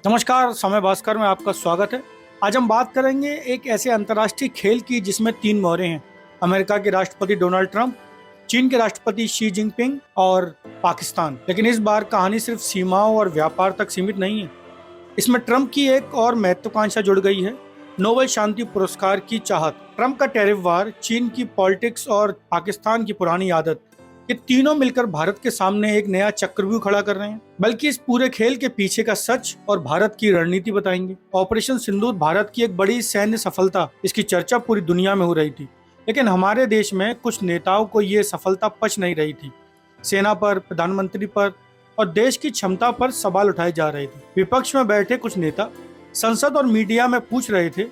नमस्कार, समय भास्कर में आपका स्वागत है। आज हम बात करेंगे एक ऐसे अंतर्राष्ट्रीय खेल की जिसमें तीन मोहरें हैं। अमेरिका के राष्ट्रपति डोनाल्ड ट्रंप, चीन के राष्ट्रपति शी जिनपिंग और पाकिस्तान। लेकिन इस बार कहानी सिर्फ सीमाओं और व्यापार तक सीमित नहीं है। इसमें ट्रंप की एक और महत्वाकांक्षा जुड़ गई है, नोबेल शांति पुरस्कार की चाहत। ट्रंप का टैरिफ वार, चीन की पॉलिटिक्स और पाकिस्तान की पुरानी आदत, ये तीनों मिलकर भारत के सामने एक नया चक्रव्यूह खड़ा कर रहे हैं। बल्कि इस पूरे खेल के पीछे का सच और भारत की रणनीति बताएंगे। ऑपरेशन सिंदूर भारत की एक बड़ी सैन्य सफलता, इसकी चर्चा पूरी दुनिया में हो रही थी। लेकिन हमारे देश में कुछ नेताओं को ये सफलता पच नहीं रही थी। सेना पर, प्रधानमंत्री पर और देश की क्षमता पर सवाल उठाए जा रहे थे। विपक्ष में बैठे कुछ नेता संसद और मीडिया में पूछ रहे थे,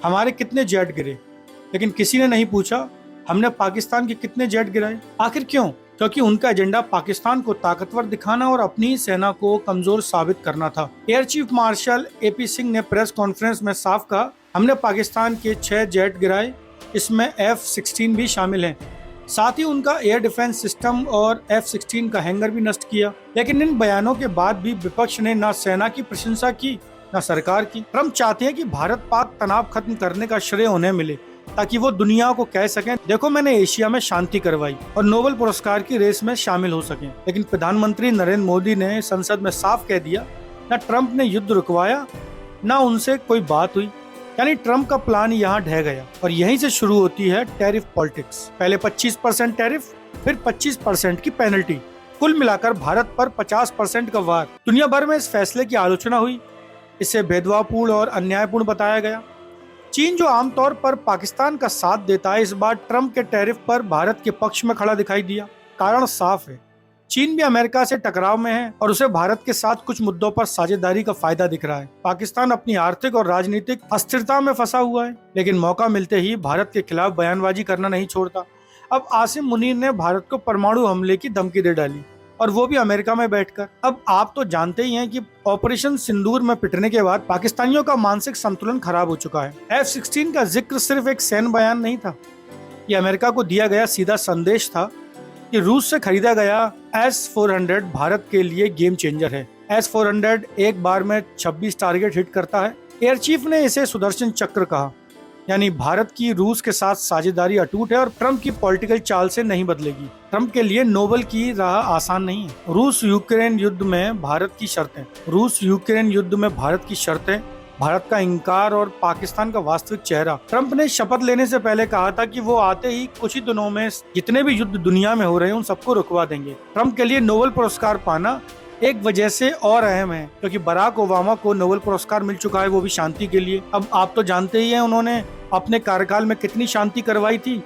हमारे कितने जेट गिरे, लेकिन किसी ने नहीं पूछा हमने पाकिस्तान के कितने जेट गिराए। आखिर क्यों? क्योंकि उनका एजेंडा पाकिस्तान को ताकतवर दिखाना और अपनी सेना को कमजोर साबित करना था। Air chief marshal AP Singh ने प्रेस कॉन्फ्रेंस में साफ कहा, हमने पाकिस्तान के 6 जेट गिराए, इसमें F-16 भी शामिल हैं। साथ ही उनका एयर डिफेंस सिस्टम और F-16 का हैंगर भी नष्ट किया। लेकिन इन बयानों के बाद भी विपक्ष ने न सेना की प्रशंसा की न सरकार की। ट्रंप चाहते हैं कि भारत पाक तनाव खत्म करने का श्रेय उन्हें मिले, ताकि वो दुनिया को कह सकें, देखो मैंने एशिया में शांति करवाई, और नोबेल पुरस्कार की रेस में शामिल हो सकें। लेकिन प्रधानमंत्री नरेंद्र मोदी ने संसद में साफ कह दिया, न ट्रंप ने युद्ध रुकवाया न उनसे कोई बात हुई। यानी ट्रंप का प्लान यहाँ ढह गया। और यहीं से शुरू होती है टैरिफ पॉलिटिक्स। पहले 25% टैरिफ, फिर 25% की पेनल्टी, कुल मिलाकर भारत पर 50% का वार। दुनिया भर में इस फैसले की आलोचना हुई, इसे भेदभावपूर्ण और अन्यायपूर्ण बताया गया। चीन, जो आमतौर पर पाकिस्तान का साथ देता है, इस बार ट्रंप के टैरिफ पर भारत के पक्ष में खड़ा दिखाई दिया। कारण साफ है, चीन भी अमेरिका से टकराव में है और उसे भारत के साथ कुछ मुद्दों पर साझेदारी का फायदा दिख रहा है। पाकिस्तान अपनी आर्थिक और राजनीतिक अस्थिरता में फंसा हुआ है, लेकिन मौका मिलते ही भारत के खिलाफ बयानबाजी करना नहीं छोड़ता। अब आसिम मुनीर ने भारत को परमाणु हमले की धमकी दे डाली, और वो भी अमेरिका में बैठकर। अब आप तो जानते ही हैं कि ऑपरेशन सिंदूर में पिटने के बाद पाकिस्तानियों का मानसिक संतुलन खराब हो चुका है। F-16 का जिक्र सिर्फ एक सैन्य बयान नहीं था, ये अमेरिका को दिया गया सीधा संदेश था कि रूस से खरीदा गया S-400 भारत के लिए गेम चेंजर है। S-400 एक बार में 26 टारगेट हिट करता है। एयर चीफ ने इसे सुदर्शन चक्र कहा। यानी भारत की रूस के साथ साझेदारी अटूट है और ट्रंप की पॉलिटिकल चाल से नहीं बदलेगी। ट्रंप के लिए नोबेल की राह आसान नहीं है। रूस यूक्रेन युद्ध में भारत की शर्तें, भारत का इंकार और पाकिस्तान का वास्तविक चेहरा। ट्रंप ने शपथ लेने से पहले कहा था कि वो आते ही कुछ ही दिनों में जितने भी युद्ध दुनिया में हो रहे हैं उन सबको रुकवा देंगे। ट्रंप के लिए नोबेल पुरस्कार पाना एक वजह से और अहम है, क्योंकि बराक ओबामा को नोबेल पुरस्कार मिल चुका है, वो भी शांति के लिए। अब आप तो जानते ही हैं उन्होंने अपने कार्यकाल में कितनी शांति करवाई थी,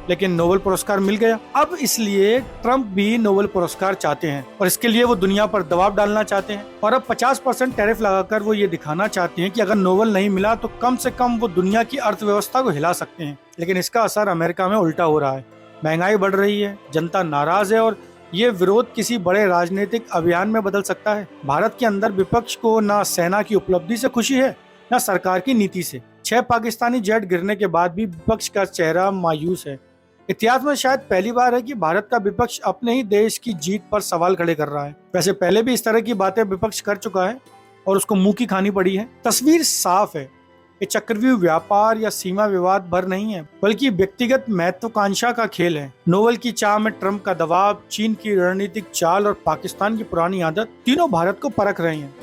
लेकिन नोबेल पुरस्कार मिल गया। अब इसलिए ट्रंप भी नोबेल पुरस्कार चाहते हैं और इसके लिए वो दुनिया पर दबाव डालना चाहते हैं। और अब 50% टैरिफ लगाकर वो ये दिखाना चाहते हैं कि अगर नोबेल नहीं मिला तो कम से कम वो दुनिया की अर्थव्यवस्था को हिला सकते हैं। लेकिन इसका असर अमेरिका में उल्टा हो रहा है। महंगाई बढ़ रही है, जनता नाराज है और ये विरोध किसी बड़े राजनीतिक अभियान में बदल सकता है। भारत के अंदर विपक्ष को न सेना की उपलब्धि से खुशी है न सरकार की नीति से। 6 पाकिस्तानी जेट गिरने के बाद भी विपक्ष का चेहरा मायूस है। इतिहास में शायद पहली बार है कि भारत का विपक्ष अपने ही देश की जीत पर सवाल खड़े कर रहा है। वैसे पहले भी इस तरह की बातें विपक्ष कर चुका है और उसको मुंह की खानी पड़ी है। तस्वीर साफ है, ये चक्रव्यूह व्यापार या सीमा विवाद भर नहीं है, बल्कि व्यक्तिगत महत्वाकांक्षा का खेल है। नोबेल की चाह में ट्रंप का दबाव, चीन की रणनीतिक चाल और पाकिस्तान की पुरानी आदत, तीनों भारत को परख रहे हैं।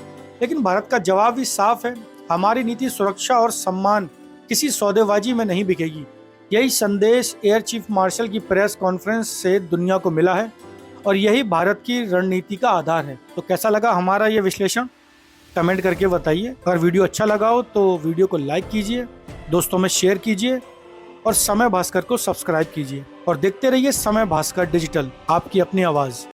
लेकिन भारत का जवाब भी साफ है, हमारी नीति सुरक्षा और सम्मान किसी सौदेबाजी में नहीं बिकेगी। यही संदेश एयर चीफ मार्शल की प्रेस कॉन्फ्रेंस से दुनिया को मिला है और यही भारत की रणनीति का आधार है। तो कैसा लगा हमारा ये विश्लेषण? कमेंट करके बताइए। अगर वीडियो अच्छा लगा हो तो वीडियो को लाइक कीजिए, दोस्तों में शेयर कीजिए और समय भास्कर को सब्सक्राइब कीजिए और देखते रहिए समय भास्कर डिजिटल, आपकी अपनी आवाज़।